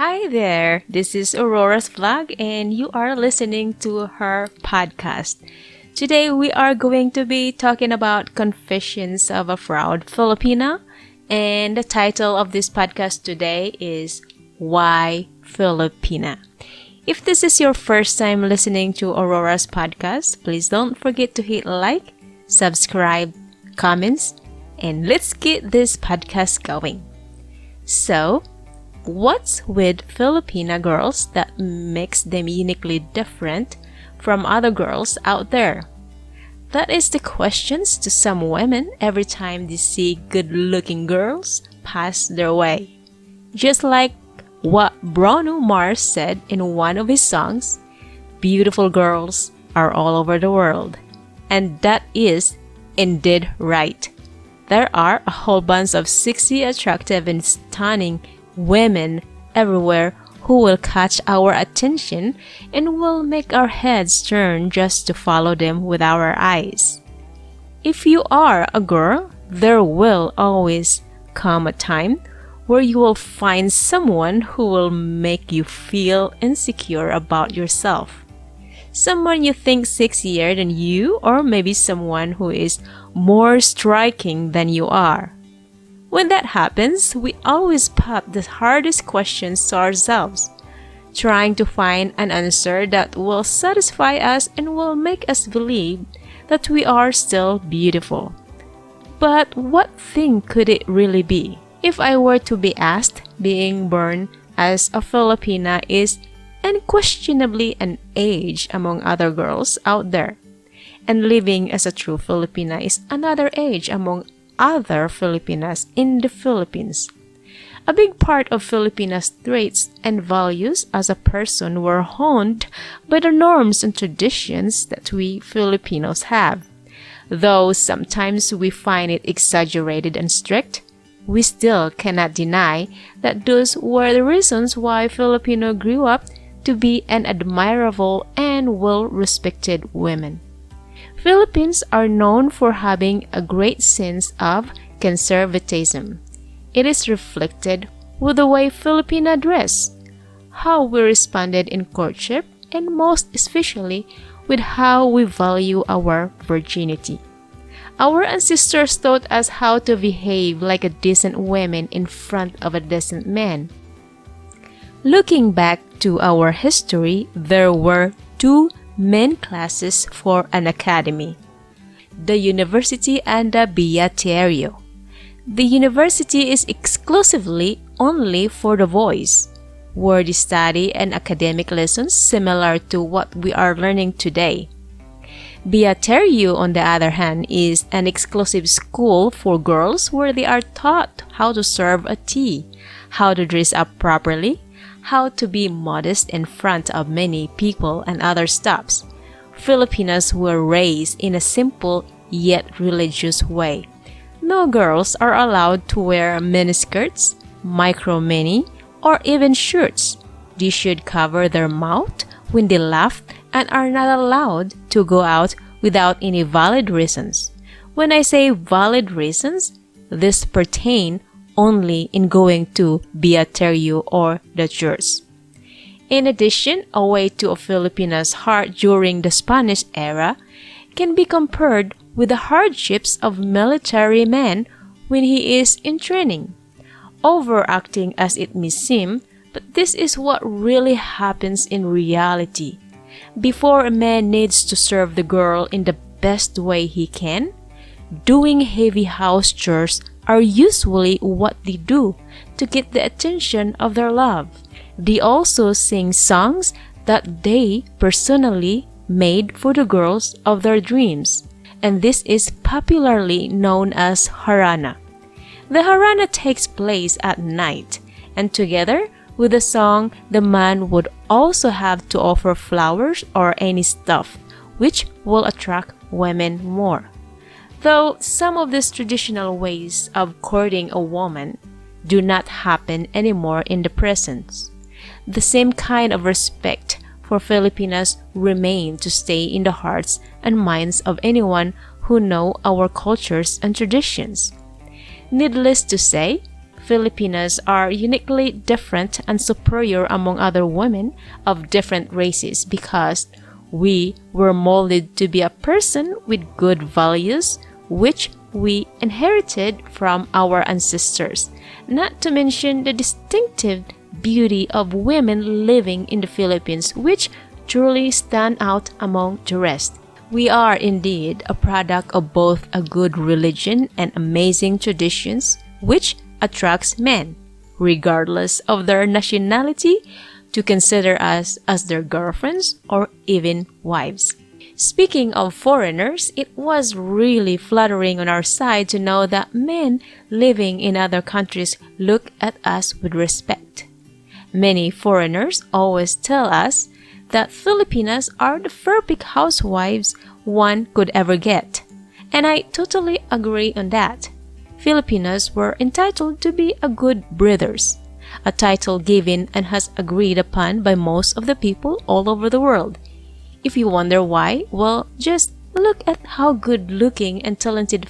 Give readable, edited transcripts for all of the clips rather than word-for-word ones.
Hi there, this is Aurora's vlog and you are listening to her podcast. Today we are going to be talking about Confessions of a Proud Filipina, and the title of this podcast today is Why Filipina? If this is your first time listening to Aurora's podcast, please don't forget to hit like, subscribe, comments, and let's get this podcast going. So, what's with Filipina girls that makes them uniquely different from other girls out there? That is the questions to some women every time they see good-looking girls pass their way. Just like what Bruno Mars said in one of his songs, beautiful girls are all over the world. And that is indeed right. There are a whole bunch of sexy, attractive, and stunning women everywhere who will catch our attention and will make our heads turn just to follow them with our eyes. If you are a girl, there will always come a time where you will find someone who will make you feel insecure about yourself. Someone you think sexier than you, or maybe someone who is more striking than you are. When that happens, we always pop the hardest questions to ourselves, trying to find an answer that will satisfy us and will make us believe that we are still beautiful. But what thing could it really be? If I were to be asked, being born as a Filipina is unquestionably an age among other girls out there, and living as a true Filipina is another age among other Filipinas in the Philippines. A big part of Filipinas' traits and values as a person were honed by the norms and traditions that we Filipinos have. Though sometimes we find it exaggerated and strict, we still cannot deny that those were the reasons why Filipino grew up to be an admirable and well-respected women. Philippines are known for having a great sense of conservatism. It is reflected with the way Filipina dress, how we responded in courtship, and most especially with how we value our virginity. Our ancestors taught us how to behave like a decent woman in front of a decent man. Looking back to our history, there were two main classes for an academy: the university and the beaterio. The university is exclusively only for the boys, where they study and academic lessons similar to what we are learning today. Beaterio, on the other hand, is an exclusive school for girls where they are taught how to serve a tea, how to dress up properly, how to be modest in front of many people and other stuffs. Filipinas were raised in a simple yet religious way. No girls are allowed to wear miniskirts, micro-mini, or even shirts. They should cover their mouth when they laugh and are not allowed to go out without any valid reasons. When I say valid reasons, this pertain only in going to beaterio or the church. In addition, a way to a Filipina's heart during the Spanish era can be compared with the hardships of military man when he is in training. Overacting as it may seem, but this is what really happens in reality. Before a man needs to serve the girl in the best way he can, doing heavy house chores are usually what they do to get the attention of their love. They also sing songs that they personally made for the girls of their dreams, and this is popularly known as harana. The harana takes place at night, and together with the song, the man would also have to offer flowers or any stuff, which will attract women more. Though some of these traditional ways of courting a woman do not happen anymore in the present, the same kind of respect for Filipinas remain to stay in the hearts and minds of anyone who know our cultures and traditions. Needless to say, Filipinas are uniquely different and superior among other women of different races because we were molded to be a person with good values, which we inherited from our ancestors, not to mention the distinctive beauty of women living in the Philippines, which truly stand out among the rest. We are indeed a product of both a good religion and amazing traditions, which attracts men, regardless of their nationality, to consider us as their girlfriends or even wives. Speaking of foreigners, it was really flattering on our side to know that men living in other countries look at us with respect. Many foreigners always tell us that Filipinas are the perfect housewives one could ever get, and I totally agree on that. Filipinas were entitled to be a good breeders, a title given and has agreed upon by most of the people all over the world. If you wonder why, well, just look at how good-looking and talented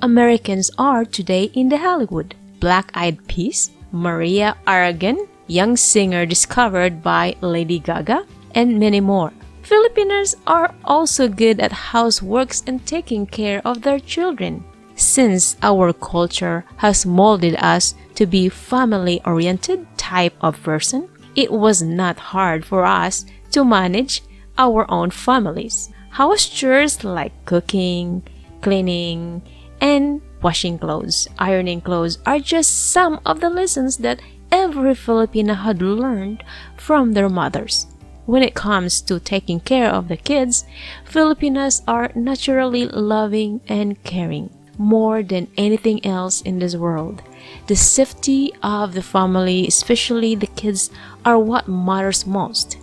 Americans are today in the Hollywood. Black Eyed Peas, Maria Aragon, young singer discovered by Lady Gaga, and many more. Filipinos are also good at houseworks and taking care of their children. Since our culture has molded us to be family-oriented type of person, it was not hard for us to manage our own families. House chores like cooking, cleaning, and washing clothes, ironing clothes are just some of the lessons that every Filipina had learned from their mothers. When it comes to taking care of the kids, Filipinas are naturally loving and caring. More than anything else in this world, the safety of the family, especially the kids, are what matters most.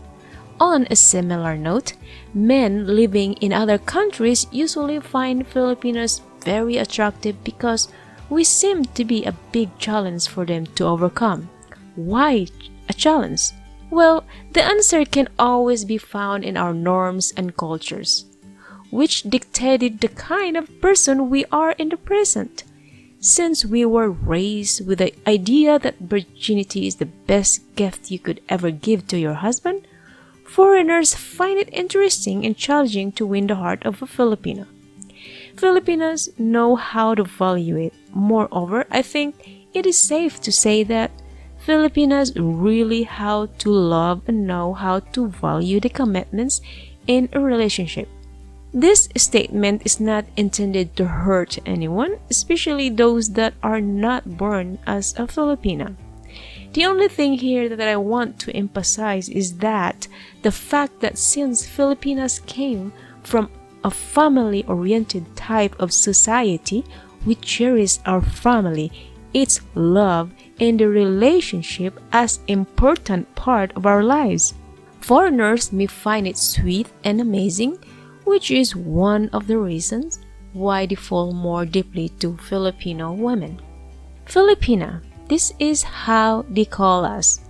On a similar note, men living in other countries usually find Filipinos very attractive because we seem to be a big challenge for them to overcome. Why a challenge? Well, the answer can always be found in our norms and cultures, which dictated the kind of person we are in the present. Since we were raised with the idea that virginity is the best gift you could ever give to your husband, foreigners find it interesting and challenging to win the heart of a Filipino. Filipinos know how to value it. Moreover, I think it is safe to say that Filipinos really how to love and know how to value the commitments in a relationship. This statement is not intended to hurt anyone, especially those that are not born as a Filipina. The only thing here that I want to emphasize is that the fact that since Filipinas came from a family-oriented type of society, we cherish our family, its love, and the relationship as important part of our lives. Foreigners may find it sweet and amazing, which is one of the reasons why they fall more deeply to Filipino women. Filipina, this is how they call us.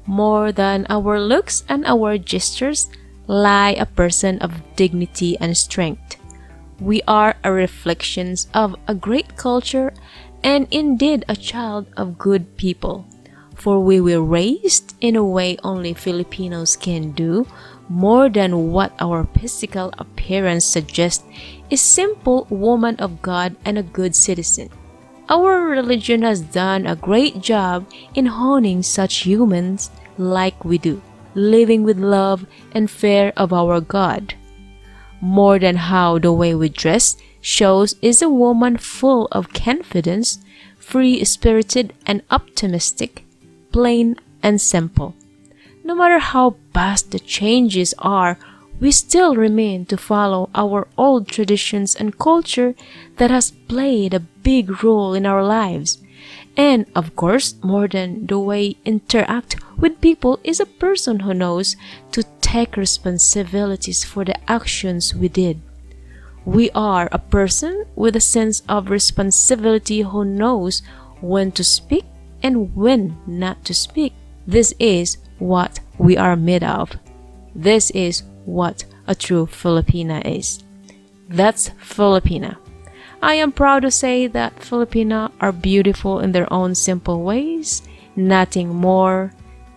More than our looks and our gestures lie a person of dignity and strength. We are a reflection of a great culture and indeed a child of good people. For we were raised in a way only Filipinos can do, more than what our physical appearance suggests, a simple woman of God and a good citizen. Our religion has done a great job in honing such humans like we do, living with love and fear of our God. More than how the way we dress shows is a woman full of confidence, free-spirited and optimistic, plain and simple. No matter how vast the changes are, we still remain to follow our old traditions and culture that has played a big role in our lives. And of course, more than the way interact with people is a person who knows to take responsibilities for the actions we did. We are a person with a sense of responsibility who knows when to speak and when not to speak. This is what we are made of. This is what a true Filipina is. That's Filipina. I am proud to say that Filipina are beautiful in their own simple ways, nothing more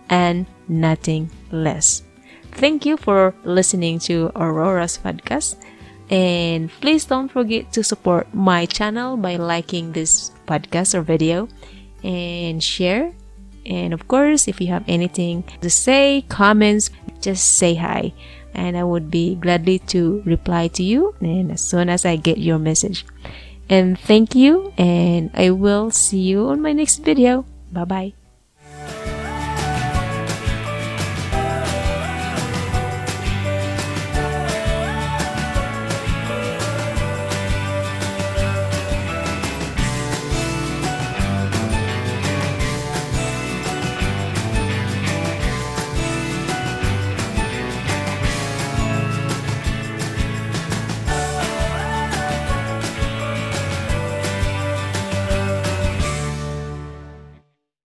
and nothing less. Thank you for listening to Aurora's podcast. And please don't forget to support my channel by liking this podcast or video and share. And of course, if you have anything to say, comments, just say hi. And I would be gladly to reply to you and as soon as I get your message. And thank you, and I will see you on my next video. Bye bye.